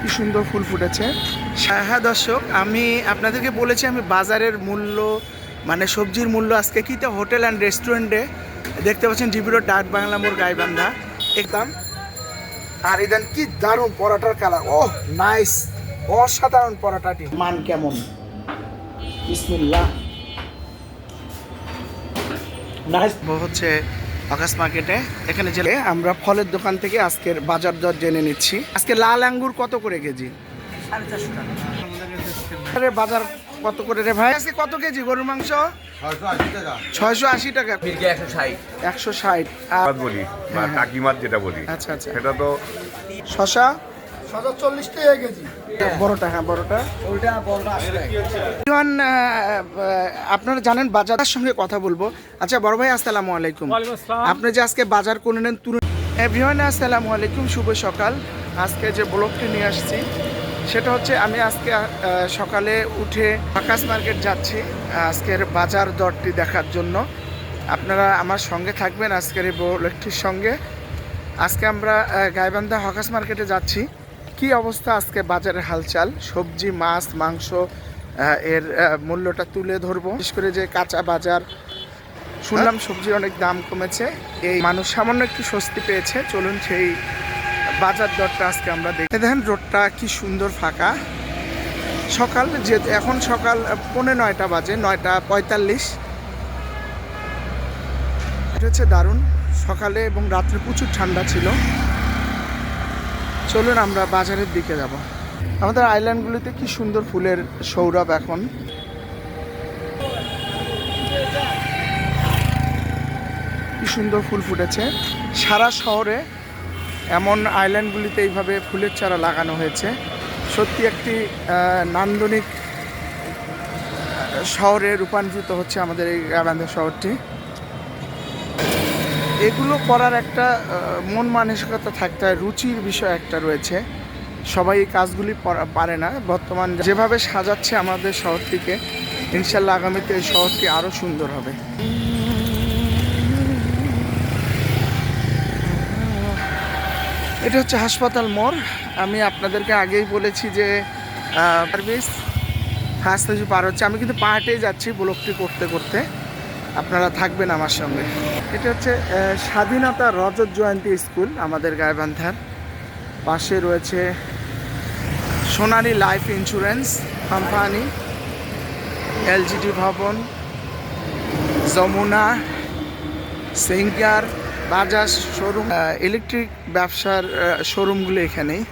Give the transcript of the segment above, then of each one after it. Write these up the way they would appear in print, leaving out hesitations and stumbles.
কি সুন্দর ফুল ফুটেছে। হ্যাঁ দর্শক, আমি আপনাদেরকে বলেছি আমি বাজারের মূল্য মানে সবজির মূল্য আজকে কিতে হোটেল অ্যান্ড রেস্টুরেন্টে দেখতে পাচ্ছেন জিবি রোড ডাক বাংলা মোড় গাইবান্ধা একদম। আর ইদান কি দারুণ পরোটার কালার, ওহ নাইস, অসাধারণ পরোটাটি। মান কেমন? বিসমিল্লাহ। নাইস হচ্ছে আকাশ মার্কেটে। এখানে জেলে আমরা ফলের দোকান থেকে আজকের বাজার দর জেনে নিচ্ছি। আজকে লাল আঙ্গুর কত করে কেজি? 450 টাকা। বাজার কত করে রে ভাই? আজকে কত কেজি গরুর মাংস? 680 টাকা। 160 বলি বা কাকিমার যেটা বলি, আচ্ছা আচ্ছা। সেটা তো শশা 40 টাকা কেজি। বড়টা, হ্যাঁ বড়টা। আপনারা জানেন বাজারের সঙ্গে কথা বলবো। আচ্ছা বড় ভাই আসসালামু আলাইকুম। আপনি যে আজকে বাজার করে নেন এভরিওয়ান আসসালামু আলাইকুম, শুভ সকাল। আজকে যে ব্লগটি নিয়ে আসছি সেটা হচ্ছে আমি আজকে সকালে উঠে আকাশ মার্কেট যাচ্ছি আজকের বাজার দরটি দেখার জন্য। আপনারা আমার সঙ্গে থাকবেন আজকের এই ব্লগটির সঙ্গে। আজকে আমরা গাইবান্ধা হকাস মার্কেটে যাচ্ছি। কি অবস্থা আজকে বাজারের হালচাল, সবজি মাছ মাংস এর মূল্যটা তুলে ধরবো। বিশেষ করে যে কাঁচা বাজার, শুনলাম সবজির অনেক দাম কমেছে, এই মানুষ সামান্য একটু স্বস্তি পেয়েছে। চলুন সেই বাজার দরটা আজকে আমরা দেখি। দেখেন রোডটা কি সুন্দর ফাঁকা। সকাল যে এখন সকাল 9:45 বাজে, 9:45। এটা হচ্ছে দারুণ সকালে এবং রাত্রে প্রচুর ঠান্ডা ছিল। চলুন আমরা বাজারের দিকে যাব। আমাদের আইল্যান্ডগুলিতে কি সুন্দর ফুলের সৌরভ। এখন কি সুন্দর ফুল ফুটেছে সারা শহরে। এমন আইল্যান্ডগুলিতে এইভাবে ফুলের চারা লাগানো হয়েছে। সত্যি একটি নান্দনিক শহরে রূপান্তরিত হচ্ছে আমাদের এই গাইবান্ধা শহরটি। এগুলো করার একটা মন মানসিকতা থাকতে হয়, রুচির বিষয় একটা রয়েছে। সবাই এই কাজগুলি পারে না। বর্তমান যেভাবে সাজাচ্ছে আমাদের শহরটিকে, ইনশাল্লাহ আগামীতে এই শহরটি আরও সুন্দর হবে। এটা হচ্ছে হাসপাতাল মোড়। আমি আপনাদেরকে আগেই বলেছি যে সার্ভিস ফার্স্ট কিছু পার হচ্ছে। আমি কিন্তু পাহাড়েই যাচ্ছি ব্লগটি করতে করতে, আপনারা থাকবেন আমার সঙ্গে। এটা হচ্ছে স্বাধীনতা রজত জয়ন্তী স্কুল আমাদের গাইবান্ধার। পাশে রয়েছে Sonali life insurance company, LGD ভবন, Jamuna, Singer, Bajaj showroom, electric ব্যবসার শোরুমগুলো এখানেই।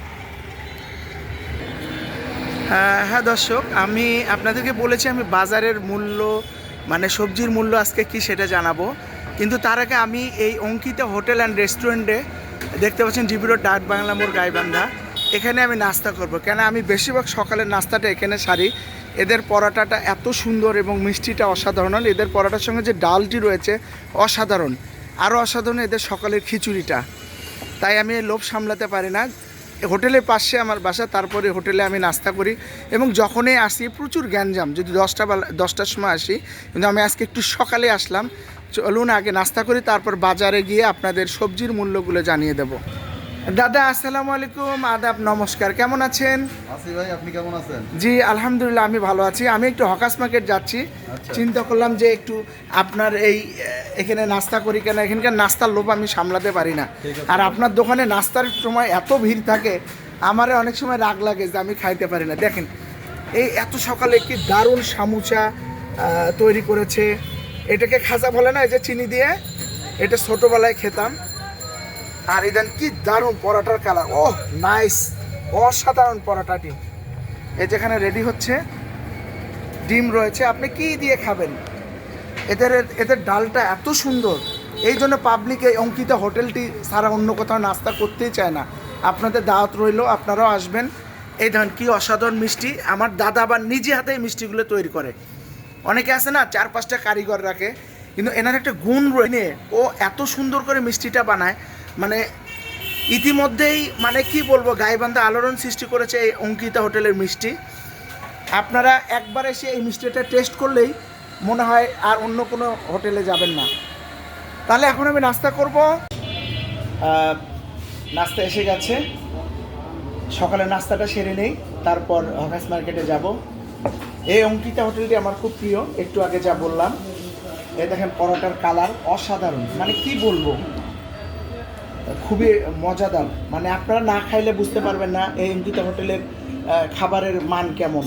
হ্যাঁ দর্শক, আমি আপনাদেরকে বলেছি আমি বাজারের মূল্য মানে সবজির মূল্য আজকে কি সেটা জানাবো। কিন্তু তার আগে আমি এই অঙ্কিতা হোটেল অ্যান্ড রেস্টুরেন্টে দেখতে পাচ্ছেন জিবি রোড ডাক বাংলা মোড় গাইবান্ধা, এখানে আমি নাস্তা করব। কেন আমি বেশিরভাগ সকালের নাস্তাটা এখানে সারি। এদের পরোটাটা এত সুন্দর এবং মিষ্টিটা অসাধারণ। এদের পরোটার সঙ্গে যে ডালটি রয়েছে অসাধারণ, আরও অসাধারণ এদের সকালের খিচুড়িটা। তাই আমি লোভ সামলাতে পারি না। হোটেলের পাশে আমার বাসা, তারপরে হোটেলে আমি নাস্তা করি এবং যখনই আসি প্রচুর গ্যাঞ্জাম। যদি 10টার সময় আসি, কিন্তু আমি আজকে একটু সকালে আসলাম। চলুন আগে নাস্তা করি, তারপর বাজারে গিয়ে আপনাদের সবজির মূল্যগুলো জানিয়ে দেব। দাদা আসসালামু আলাইকুম, আদাব, নমস্কার, কেমন আছেন? আসি ভাই, আপনি কেমন আছেন? জি আলহামদুলিল্লাহ, আমি ভালো আছি। আমি একটু হকাস মার্কেট যাচ্ছি। চিন্তা করলাম যে একটু আপনার এখানে নাস্তা করি, কেন এখানকার নাস্তার লোভ আমি সামলাতে পারি না। আর আপনার দোকানে নাস্তার সময় এত ভিড় থাকে, আমারে অনেক সময় রাগ লাগে যে আমি খাইতে পারি না। দেখেন এই এত সকালে কি দারুণ সামুচা তৈরি করেছে। এটাকে খাজা বলে না, এই যে চিনি দিয়ে, এটা ছোটোবেলায় খেতাম। আর ইদান কি দারুণ পরোটার কালার, ওহ নাইস, অসাধারণ পরোটাটি। এই যেখানে রেডি হচ্ছে, ডিম রয়েছে, আপনি কি দিয়ে খাবেন? এদের ডালটা এত সুন্দর, এই জন্য পাবলিক এই অঙ্কিতা হোটেলটি সারা অন্য কোথাও নাস্তা করতেই চায় না। আপনাদের দাওয়াত রইল, আপনারাও আসবেন। এই ধরুন কি অসাধারণ মিষ্টি। আমার দাদা আবার নিজে হাতে এই মিষ্টিগুলো তৈরি করে। অনেকে আছে না 4-5টা কারিগর রাখে, কিন্তু এনার একটা গুণ রয়ে ও এত সুন্দর করে মিষ্টিটা বানায়। মানে ইতিমধ্যেই মানে কি বলবো, গাইবান্ধা আলোড়ন সৃষ্টি করেছে এই অঙ্কিতা হোটেলের মিষ্টি। আপনারা একবার এসে এই মিষ্টিটা টেস্ট করলেই মনে হয় আর অন্য কোনো হোটেলে যাবেন না। তাহলে এখন আমি নাস্তা করব। নাস্তা এসে গেছে, সকালে নাস্তাটা সেরে নেই, তারপর হকাস মার্কেটে যাব। এই অঙ্কিতা হোটেলটি আমার খুব প্রিয়, একটু আগে যা বললাম। এই দেখেন পরোটার কালার অসাধারণ, মানে কি বলবো, খুবই মজাদার। মানে আপনারা না খাইলে বুঝতে পারবেন না এই অঙ্কিতা হোটেলের খাবারের মান কেমন।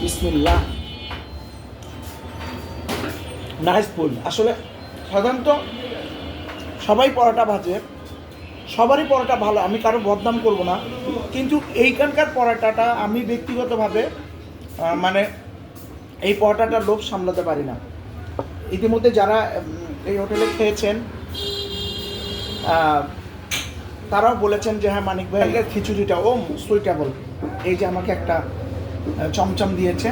বিসমিল্লাহ। Nice food. আসলে সাধারণত সবাই পরোটা ভাজে, সবারই পরোটা ভালো, আমি কারো বদনাম করব না, কিন্তু এইখানকার পরোটাটা আমি ব্যক্তিগতভাবে মানে এই পরোটাটার লোভ সামলাতে পারি না। ইতিমধ্যে যারা এই হোটেলে খেয়েছেন তারাও বলেছেন যে হ্যাঁ মানিক ভাইয়ের খিচুড়িটা সুইটেবল। এই যে আমাকে একটা চমচম দিয়েছে,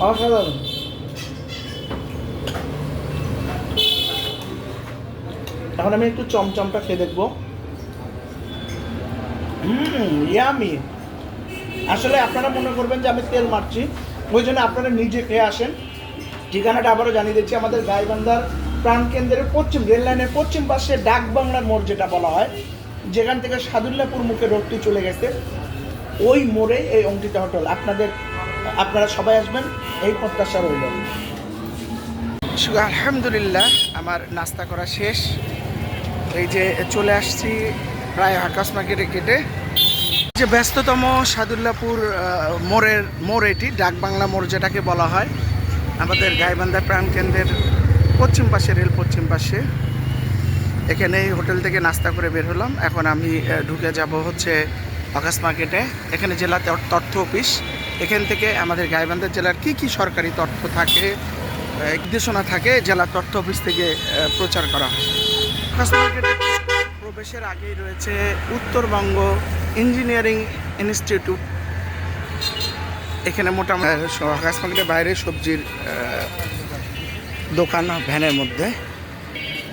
অসাধারণ। এখন আমি একটু চমচমটা খেয়ে দেখবো। ইয়ামি। আসলে আপনারা মনে করবেন যে আমি তেল মারছি, ওই জন্য আপনারা নিজে খেয়ে আসেন। ঠিকানাটা আবারও জানিয়ে দিচ্ছি, আমাদের গাইবান্ধার প্রাণকেন্দ্রের পশ্চিম রেল লাইনের পশ্চিম পাশে ডাক বাংলার মোড় যেটা বলা হয়, যেখান থেকে সাদুল্লাপুর মুখে রোডটি চলে গেছে, ওই মোড়ে এই অঙ্কিতা হোটেল। আপনারা সবাই আসবেন, এই প্রত্যাশা রইল। আলহামদুলিল্লাহ আমার নাস্তা করা শেষ। এই যে চলে আসছি প্রায় হকাস মার্কেটে কেটে, যে ব্যস্ততম সাদুল্লাপুর মোড় এটি ডাক বাংলা মোড় যেটাকে বলা হয়, আমাদের গাইবান্ধা প্রাণকেন্দ্রের পশ্চিম পাশে, রেল পশ্চিম পাশে। এখানে এই হোটেল থেকে নাস্তা করে বের হলাম। এখন আমি ঢুকে যাব হচ্ছে হকাস মার্কেটে। এখানে জেলা তথ্য অফিস, এখান থেকে আমাদের গাইবান্ধা জেলার কি সরকারি তথ্য থাকে, নির্দেশনা থাকে, জেলা তথ্য অফিস থেকে প্রচার করা হয়। হকাস মার্কেটে প্রবেশের আগেই রয়েছে উত্তরবঙ্গ ইঞ্জিনিয়ারিং ইনস্টিটিউট। এখানে মোটামুটি হকাস মার্কেটের বাইরে সবজির দোকান ভ্যানের মধ্যে।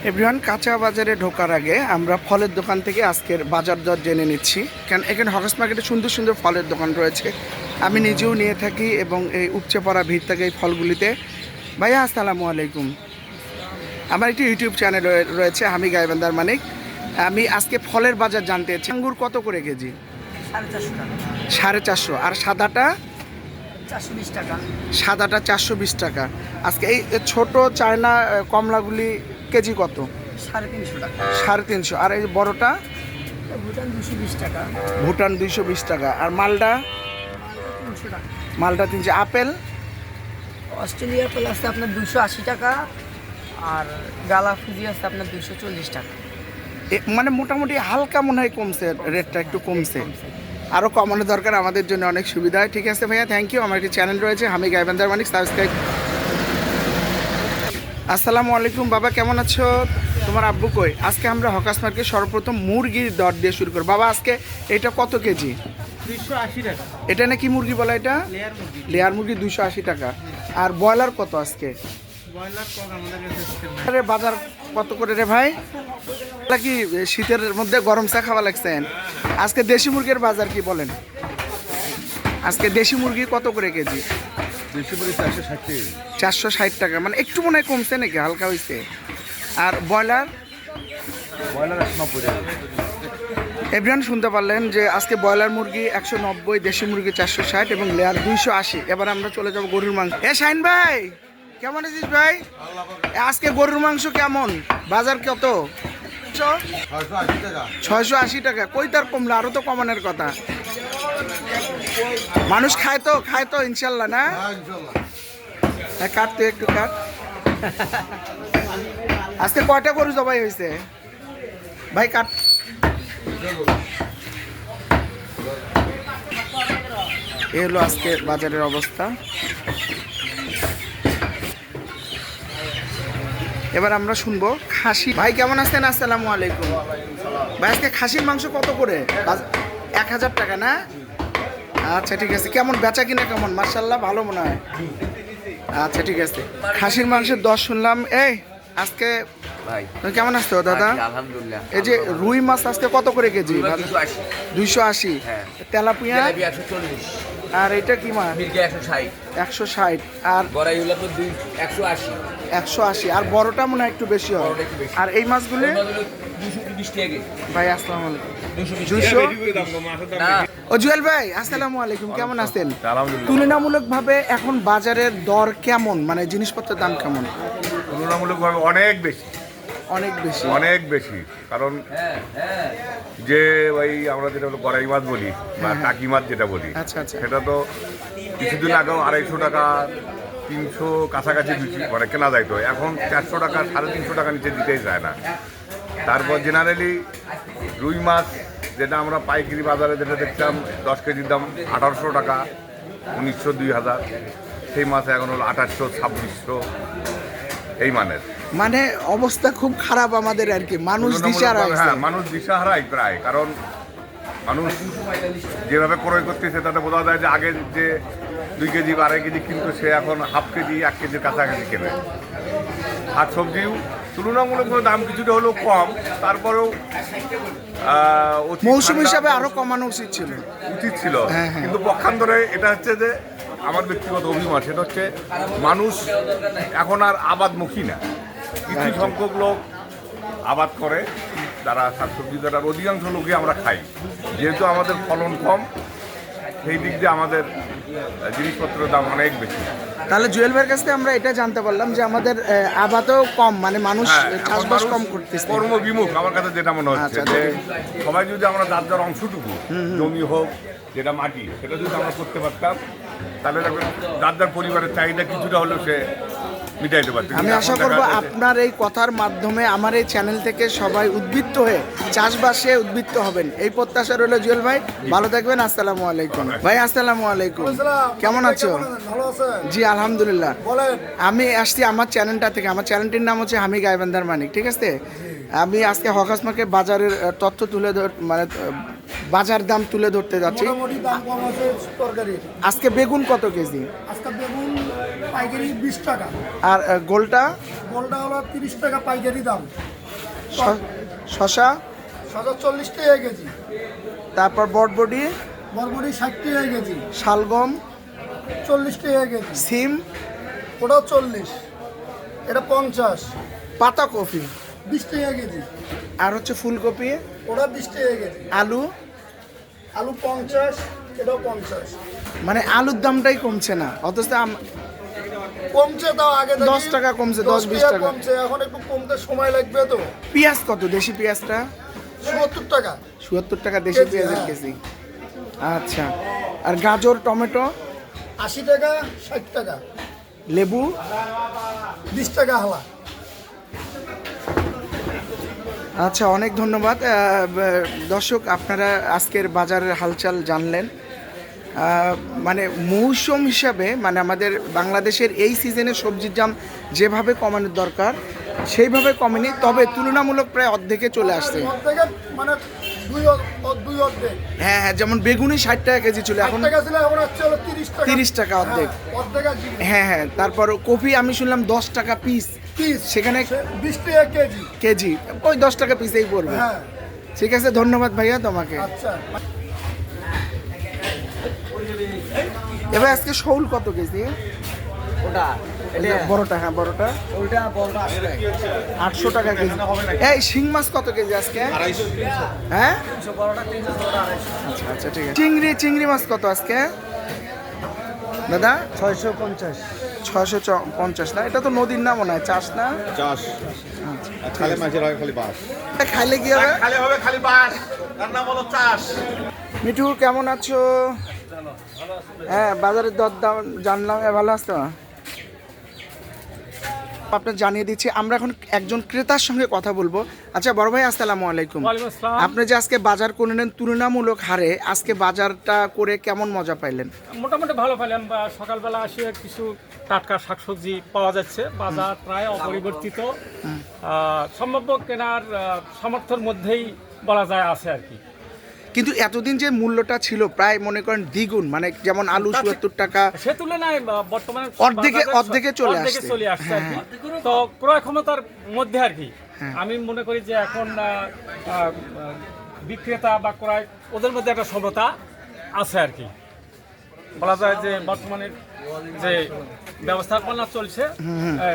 এভরিওয়ান, কাঁচা বাজারে ঢোকার আগে আমরা ফলের দোকান থেকে আজকের বাজার দর জেনে নিচ্ছি, কারণ এখানে হকাস মার্কেটে সুন্দর সুন্দর ফলের দোকান রয়েছে। আমি নিজেও নিয়ে থাকি এবং এই উপচে পড়া ভিড় থাকে এই ফলগুলিতে। ভাইয়া আসসালামু আলাইকুম। আমার একটি ইউটিউব চ্যানেল রয়েছে, আমি গাইবান্ধার মানিক। আমি আজকে ফলের বাজার জানতে চাই। আঙ্গুর কত করে কেজি? 450 টাকা। আর সাদাটা? 420 টাকা। সাদাটা 420 টাকা। আজকে এই ছোট চায়না কমলাগুলি কেজি কত? 350 টাকা। 350। আর এই বড়টা? ভুটান 220 টাকা। ভুটান 220 টাকা। আর মালটা? 300 টাকা। মালটা 300। আপেল? অস্ট্রেলিয়া আপেল আছে আপনার 280 টাকা, আর গালা ফুজি আছে আপনার 240 টাকা। মানে মোটামুটি হালকা মনে হয় কমছে, রেটটা একটু কমছে। আরও কমানো দরকার, আমাদের জন্য অনেক সুবিধা হয়। ঠিক আছে ভাইয়া, থ্যাংক ইউ। আমার একটি চ্যানেল রয়েছে, আমি গাইবান্ধার মানিক, সাবস্ক্রাইব। আসসালামু আলাইকুম বাবা, কেমন আছো? তোমার আব্বু কই? আজকে আমরা হকাস মার্কেট সর্বপ্রথম মুরগির দর দিয়ে শুরু করব। বাবা আজকে এটা কত কেজি? 280 টাকা। এটা নাকি মুরগি বলা? এটা লেয়ার মুরগি 280 টাকা। আর ব্রয়লার কত আজকে? ব্রয়লার কম আমাদের কাছে। আরে বাজার কত করে রে ভাই? এটা কি শীতের মধ্যে গরম চা খাওয়া লাগছেন? আজকে দেশি মুরগির বাজার কি বলেন? আজকে দেশি মুরগি কত করে কেজি? 460 টাকা। মানে একটু মনে হয় কমছে নাকি, হালকা হয়েছে। আর ব্রয়লার? এভরিওয়ান শুনতে পারলেন যে আজকে ব্রয়লার মুরগি 190, দেশি মুরগি 460 এবং লেয়ার 280। এবার আমরা চলে যাব গরুর মাংস। শাহিন ভাই কেমন আছিস ভাই? আজকে গরুর মাংস কেমন? বাজার কত? 680 টাকা। কই তার কমলো? আরো তো কমানোর কথা। মানুষ খায় তো ইনশাল্লাহ না? হ্যাঁ, কাট তো একটু কাট। আজকে কয়টা গরু জবাই হয়েছে ভাই? কাট। এই হলো আজকে বাজারের অবস্থা। এবার আমরা শুনবো খাসি। ভাই কেমন আছেন? আসসালামু আলাইকুম। ভাই আজকে খাসির মাংস কত করে? 1000 টাকা না? আচ্ছা ঠিক আছে। কেমন বেচা কিনা কেমন? মাশাআল্লাহ ভালো মনে হয়। আচ্ছা ঠিক আছে। খাসির মাংসের 10 শুনলাম। এই আজকে ভাই তুমি কেমন আছো দাদা? আলহামদুলিল্লাহ। এই যে রুই মাছ আজকে কত করে কেজি? 280। 280। হ্যাঁ। তেলাপিয়া? তেলাপিয়া 140। আর এটা কি মাছ? মির্গা 160, 160। আর গড়াই হলো তো 180, 180। আর বড়টা মনে হয় একটু বেশি হয়। বড়টা একটু বেশি। আর এই মাছগুলো? 220 টাকা কেজি। ভাই আসসালামু আলাইকুম। 220 টাকা। 200। না, ও জুয়েল ভাই আসসালামু আলাইকুম, কেমন আছেন? আলহামদুলিল্লাহ। তুলনামূলকভাবে এখন বাজারের দর কেমন, মানে জিনিসপত্রের দাম কেমন? তুলনামূলকভাবে অনেক বেশি, অনেক বেশি। অনেক বেশি। কারণ যে ওই আমরা যেটা হলো গড়াই মাছ বলি বা টাকি মাছ যেটা বলি, আচ্ছা, আচ্ছা। সেটা তো কিছুদিন আগেও 250 টাকা 300 কাছাকাছি মানে কেনা যাইতো। এখন 400 টাকা 350 টাকা নিচে দিতেই চায় না। তারপর জেনারেলি রুই মাছ যেটা আমরা পাইকারি বাজারে যেটা দেখতাম 10 কেজির দাম 1800 টাকা, 1900, 2000, সেই মাছ এখন হলো 2800, 2600 এই মানের। মানে অবস্থা খুব খারাপ আমাদের আর কি, মানুষ দিশাহারা হয়েছে। হ্যাঁ, মানুষ দিশাহারাই প্রায়। কারণ মানুষ যেভাবে ক্রয় করতেছে তাতে বোঝা যায় যে আগে যে 2 কেজি বা 2.5 কেজি কিন্তু সে এখন হাফ কেজি 1 কেজির কাছাকাছি কেনে। আর সবজিও তুলনামূলকভাবে দাম কিছুটা হলেও কম, তারপরেও অতি মৌসুম ঠান্ডা হিসাবে আরো কমানো উচিত ছিল। উচিত ছিল। হ্যাঁ, হ্যাঁ। কিন্তু পক্ষান্তরে এটা হচ্ছে যে আমার ব্যক্তিগত অভিমত, সেটা হচ্ছে মানুষ এখন আর আবাদমুখী না। কিছু সংখ্যক লোক আবাদ করে, যারা শাকসবজি, যারা অধিকাংশ লোকই আমরা খাই। যেহেতু আমাদের ফলন কম, সেই দিক দিয়ে আমাদের জিনিসপত্রের দাম অনেক বেশি। তাহলে জুয়েল ভাইয়ের কাছ থেকে আমরা এটা জানতে পারলাম যে আমাদের আবাদও কম, মানে মানুষ হ্যাঁ, এখন চাষবাস মানুষ কম করতেছে। কর্মবিমুখ আমার কাছে যেটা মনে হচ্ছে আচ্ছা, যে আচ্ছা। সবাই যদি আমরা যার যার অংশটুকু জমি হোক, যেটা মাটি, সেটা যদি আমরা করতে পারতাম, তাহলে দেখবেন যার যার পরিবারের চাহিদা কিছুটা হলেও সে মিটাইতে পারত। আমি আশা করব আপনার এই কথার মাধ্যমে আমার এই চ্যানেল থেকে সবাই উদ্বৃত্ত হয়ে চাষবাসে উদ্বৃত্ত হবেন, এই প্রত্যাশা রইল। জুয়েল ভাই ভালো থাকবেন, আসসালামু আলাইকুম। ভাই আসসালামু আলাইকুম, কেমন আছো? ভালো আছেন? জি আলহামদুলিল্লাহ। বলেন। আমি আসছি আমার চ্যানেলটা থেকে, আমার চ্যানেলটির নাম হচ্ছে আমি গাইবান্ধার মানিক, ঠিক আছে? আমি আজকে হকাস মার্কেট বাজারের তথ্য তুলে মানে বাজার দাম তুলে ধরতে যাচ্ছি। মোটামুটি দাম কম আছে তরকারির। আজকে বেগুন কত কেজি? আজকে বেগুন পাইকারি 20 টাকা, আর গোলটা? গোলটা হলো 30 টাকা পাইকারি দাম। শশা? শশা 40 টাকা কেজি, তারপর বটবডি? বরবটি 60 টাকা কেজি, শালগম? 40 টাকা কেজি, সিম? ওটাও 40, এটা 50, পাতাকপি? 20 টাকা কেজি, আর হচ্ছে ফুলকপি? ওটা 20 টাকা কেজি, আলু? আলু 50, এটাও 50। মানে আলুর দামটাই কমছে না, অথচ কমছে, তাও আগে থেকে 10 টাকা কমছে, 10-20 টাকা কমছে, এখন একটু কমতে সময় লাগবে তো। পেঁয়াজ কত দেশি পেঁয়াজটা? 70 টাকা ৭০ টাকা দেশি কেজি, পেঁয়াজের হ্যাঁ। কেজি। আচ্ছা, আর গাজর, টমেটো? 80 টাকা, 60 টাকা, লেবু? 20 টাকা হালা। আচ্ছা, অনেক ধন্যবাদ। দর্শক, আপনারা আজকের বাজারের হালচাল জানলেন। মানে মৌসুম হিসাবে, মানে আমাদের বাংলাদেশের এই সিজনে সবজির দাম যেভাবে কমানোর দরকার সেইভাবে কমেনি, তবে তুলনামূলক প্রায় অর্ধেকে চলে আসছে। অর্ধেকের মানে দুই অর্ধেক। হ্যাঁ হ্যাঁ, যেমন বেগুনি 60 টাকা কেজি ছিল, 60 এখন টাকা ছিল, এখন হচ্ছে হলো 30 টাকা। 30 টাকা অর্ধেক। হ্যাঁ, অর্ধেক আর জিনিস। হ্যাঁ হ্যাঁ, তারপর কপি আমি শুনলাম 10 টাকা পিস, পিস সেখানে 20 টাকা কেজি। কেজি ওই 10 টাকা পিসেই পড়বে। হ্যাঁ, ঠিক আছে, ধন্যবাদ ভাইয়া তোমাকে। আচ্ছা। এবার আজকে শৌল কত কেজি? ওটা বড়টা? হ্যাঁ বড়টা ওইটা বলটা আসবে 800 টাকা কেজি। এই শিং মাছ কত কেজি আজকে? হ্যাঁ, বড়টা 300, ওটা 250। আচ্ছা আচ্ছা, ঠিক আছে। চিংড়ি মাছ কত আজকে দাদা? 650। 650 না? এটা তো নদীর না মনে হয়, চাষ না? চাষ খালি মাছের হয় খালি বাস খাইলে কি হবে? খালি হবে খালি বাস, তার নাম হলো চাষ। মিঠু কেমন আছো? হ্যাঁ, বাজারের দর দাম জানলাম। ভালো আছো? আপনার জানিয়ে দিচ্ছি, আমরা এখন একজন ক্রেতার সঙ্গে কথা বলবো। আচ্ছা বড় ভাই, আসসালামু আলাইকুম। আপনি যে আজকে বাজার করে নেন তুলনামূলক হারে, আজকে বাজারটা করে কেমন মজা পাইলেন? মোটামুটি ভালো পেলাম। বা সকালবেলা আসে কিছু টাটকা শাকসবজি পাওয়া যাচ্ছে, বাজার প্রায় অপরিবর্তিত, সম্ভাব্য কেনার সামর্থ্যের মধ্যেই বলা যায় আছে আর কি। কিন্তু এতদিন যে মূল্যটা ছিল প্রায় মনে করেন দ্বিগুণ, মানে যেমন আলু ৭৪ টাকা, সে তুলনায় বর্তমানে অর্ধেকে চলে আসছে। আর কি। তো ক্রয় ক্ষমতার মধ্যে আর কি আমি মনে করি যে এখন বিক্রেতা বা ক্রয় ওদের মধ্যে একটা সমতা আছে আর কি। বলা যায় যে বর্তমানে যে ব্যবস্থাপনা চলছে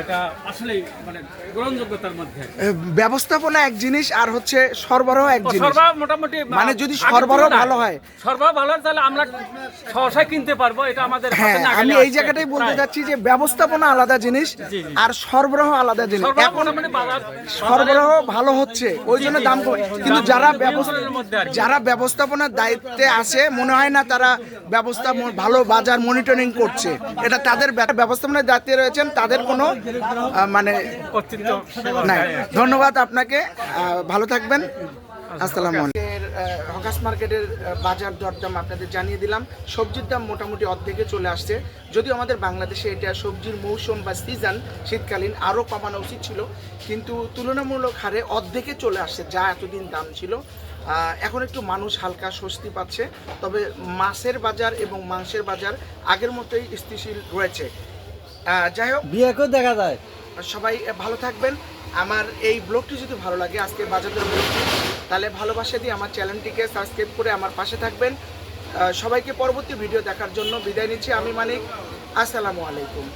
এটা আসলেই মানে গ্রহণযোগ্যতার মধ্যে। ব্যবস্থাপনা এক জিনিস আর হচ্ছে সরবরাহ এক জিনিস। সরবরাহ মোটামুটি মানে যদি আগের সরবরাহ তুলনায় ভালো হয়। সরবরাহ ভালো হয় তাহলে আমরা সহসায় কিনতে পারবো, এটা আমাদের হ্যাঁ, হাতে নাগালে আমি এই আছে জায়গাটাই বলতে প্রায়। চাচ্ছি যে ব্যবস্থাপনা আলাদা জিনিস জি। আর সরবরাহ আলাদা জিনিস। সরবরাহ এখন মোটামুটি সরবরাহ ভালো হচ্ছে ওই জন্য দাম কম, কিন্তু নিয়ন্ত্রণের মধ্যে আর কি। যারা ব্যবস্থাপনার দায়িত্বে আছে মনে হয় না তারা ভালো বাজার মনিটরিং করছে। এটা তাদের ব্যবস্থাপনার দায়িত্বে রয়েছেন, তাদের কোনো মানে কর্তৃত্ব সেবা নাই। দেয় আর কি। ধন্যবাদ আপনাকে, ভালো থাকবেন। আসসালামু আলাইকুম। হকাস মার্কেটের বাজার দরদাম আপনাদের জানিয়ে দিলাম। সবজির দাম মোটামুটি অর্ধেকে চলে আসছে, যদিও আমাদের বাংলাদেশে এটা সবজির মৌসুম বা সিজন শীতকালীন আরও কমানো উচিত ছিল, কিন্তু তুলনামূলক হারে অর্ধেকে চলে আসছে যা এতদিন দাম ছিল। এখন একটু মানুষ হালকা স্বস্তি পাচ্ছে, তবে মাছের বাজার এবং মাংসের বাজার আগের মতোই স্থিতিশীল রয়েছে। যাই হোক, বিয়েকেও দেখা যায়। সবাই ভালো থাকবেন। আমার এই ব্লগটি যদি ভালো লাগে, আজকে বাজারের ব্লগটি, তাহলে ভালোবাসা দিয়ে আমার চ্যানেলটিকে সাবস্ক্রাইব করে আমার পাশে থাকবেন। সবাইকে পরবর্তী ভিডিও দেখার জন্য বিদায় নিচ্ছি। আমি মানিক। আসসালামু আলাইকুম।